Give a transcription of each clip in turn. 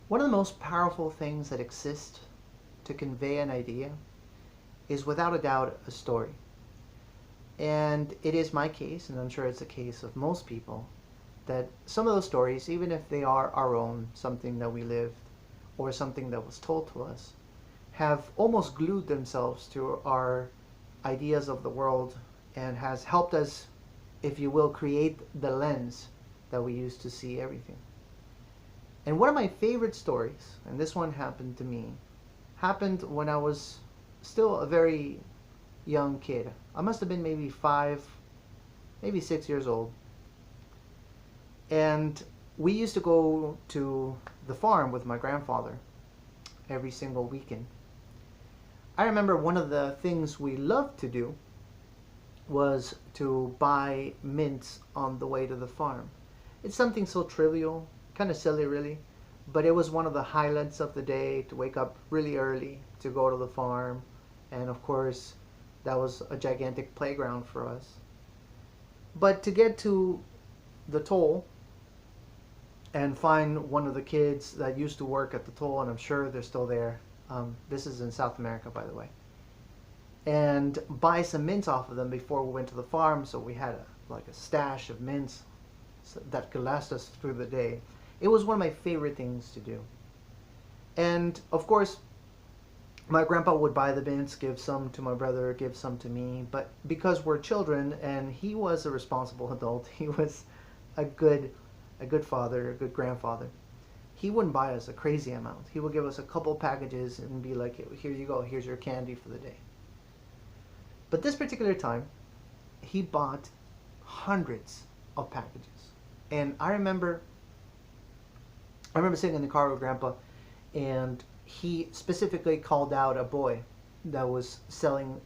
One of the most powerful things that exist to convey an idea is without a doubt a story. And it is my case, and I'm sure it's the case of most people, that some of those stories, even if they are our own, something that we lived or something that was told to us, have almost glued themselves to our ideas of the world and has helped us, if you will, create the lens that we use to see everything. And one of my favorite stories, and this one happened to me, happened when I was still a very young kid. I must have been maybe 5, maybe 6 years old. And we used to go to the farm with my grandfather every single weekend. I remember one of the things we loved to do was to buy mints on the way to the farm. It's something so trivial, kind of silly really, but it was one of the highlights of the day to wake up really early to go to the farm. And of course, that was a gigantic playground for us. But to get to the toll and find one of the kids that used to work at the toll, and I'm sure they're still there. This is in South America, by the way. And buy some mints off of them before we went to the farm, so we had like a stash of mints that could last us through the day. It was one of my favorite things to do. And of course, my grandpa would buy the mints, give some to my brother, give some to me. But because we're children, and he was a responsible adult, he was a good, a good father, a good grandfather. He wouldn't buy us a crazy amount. He would give us a couple packages and be like, "Here you go. Here's your candy for the day." But this particular time, he bought hundreds of packages, and I remember sitting in the car with Grandpa, and he specifically called out a boy that was selling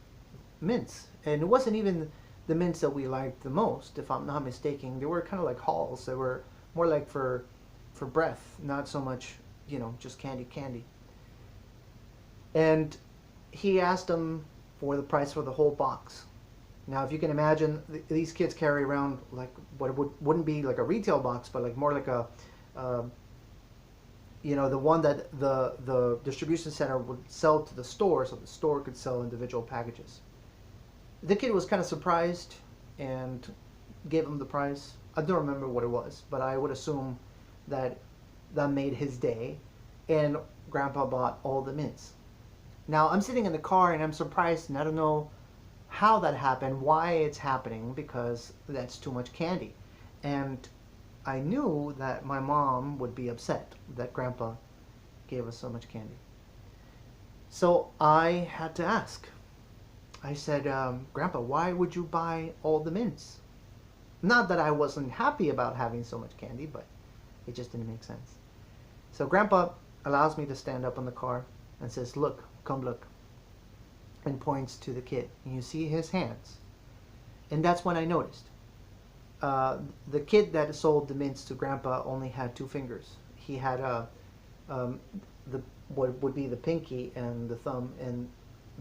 mints, and it wasn't even the mints that we liked the most, if I'm not mistaken. They were kind of like halls. They were more like for breath, not so much, just candy. And he asked him for the price for the whole box. Now, if you can imagine, these kids carry around like what wouldn't be like a retail box, but like more like a, uh, the one that the distribution center would sell to the store, so the store could sell individual packages. The kid was kind of surprised and gave him the price. I don't remember what it was, but I would assume that that made his day. And Grandpa bought all the mints. Now I'm sitting in the car and I'm surprised, and I don't know how that happened, why it's happening, because that's too much candy. And I knew that my mom would be upset that Grandpa gave us so much candy. So I had to ask. I said, "Grandpa, why would you buy all the mints?" Not that I wasn't happy about having so much candy, but it just didn't make sense. So Grandpa allows me to stand up in the car and says, "Look, come look," and points to the kid. And you see his hands. And that's when I noticed. The kid that sold the mints to Grandpa only had 2 fingers. He had um, the what would be the pinky and the thumb, and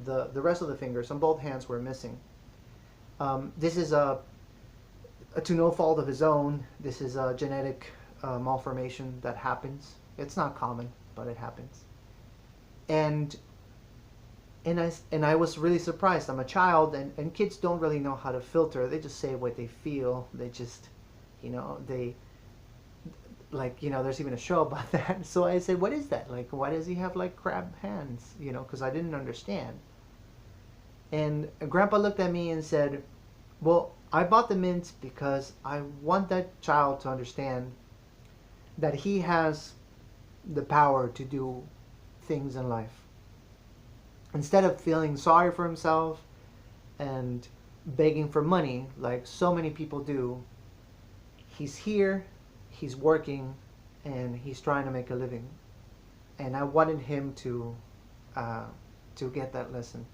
the rest of the fingers on both hands were missing. This is to no fault of his own. This is a genetic malformation that happens. It's not common, but it happens. And I was really surprised. I'm a child, and kids don't really know how to filter. They just say what they feel. They just, they like, there's even a show about that. So I said, "What is that? Like, why does he have like crab hands?" Because I didn't understand. And Grandpa looked at me and said, "Well, I bought the mints because I want that child to understand that he has the power to do things in life. Instead of feeling sorry for himself and begging for money like so many people do, he's here, he's working, and he's trying to make a living." And I wanted him uh, to get that lesson.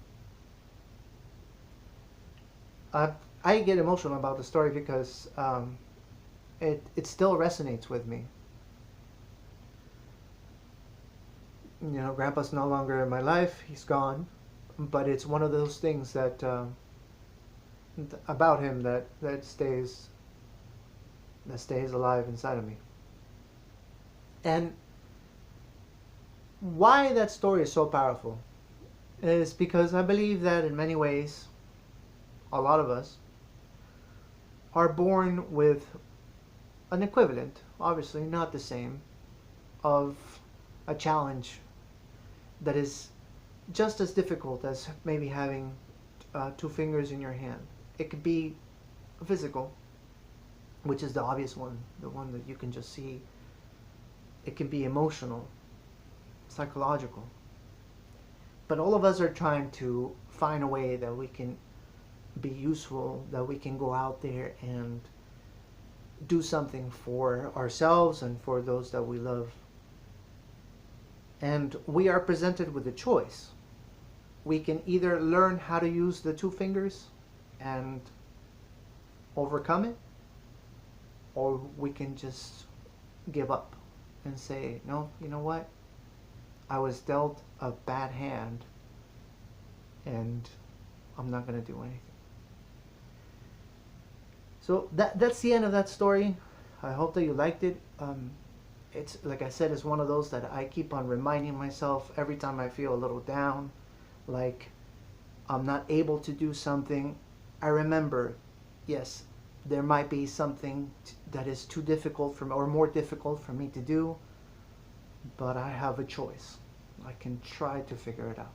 Uh, I get emotional about the story because it still resonates with me. Grandpa's no longer in my life; he's gone. But it's one of those things that about him that stays alive inside of me. And Why that story is so powerful is because I believe that in many ways, a lot of us are born with an equivalent, obviously not the same, of a challenge that is just as difficult as maybe having two fingers in your hand. It could be physical, which is the obvious one, the one that you can just see. It can be emotional, psychological. But all of us are trying to find a way that we can be useful, that we can go out there and do something for ourselves and for those that we love. And we are presented with a choice. We can either learn how to use the two fingers and overcome it, or we can just give up and say, no, you know what? I was dealt a bad hand and I'm not going to do anything. So that's the end of that story. I hope that you liked it. It's like I said, it's one of those that I keep on reminding myself every time I feel a little down, like I'm not able to do something. I remember, yes, there might be something that is too difficult for me, or more difficult for me to do, but I have a choice. I can try to figure it out.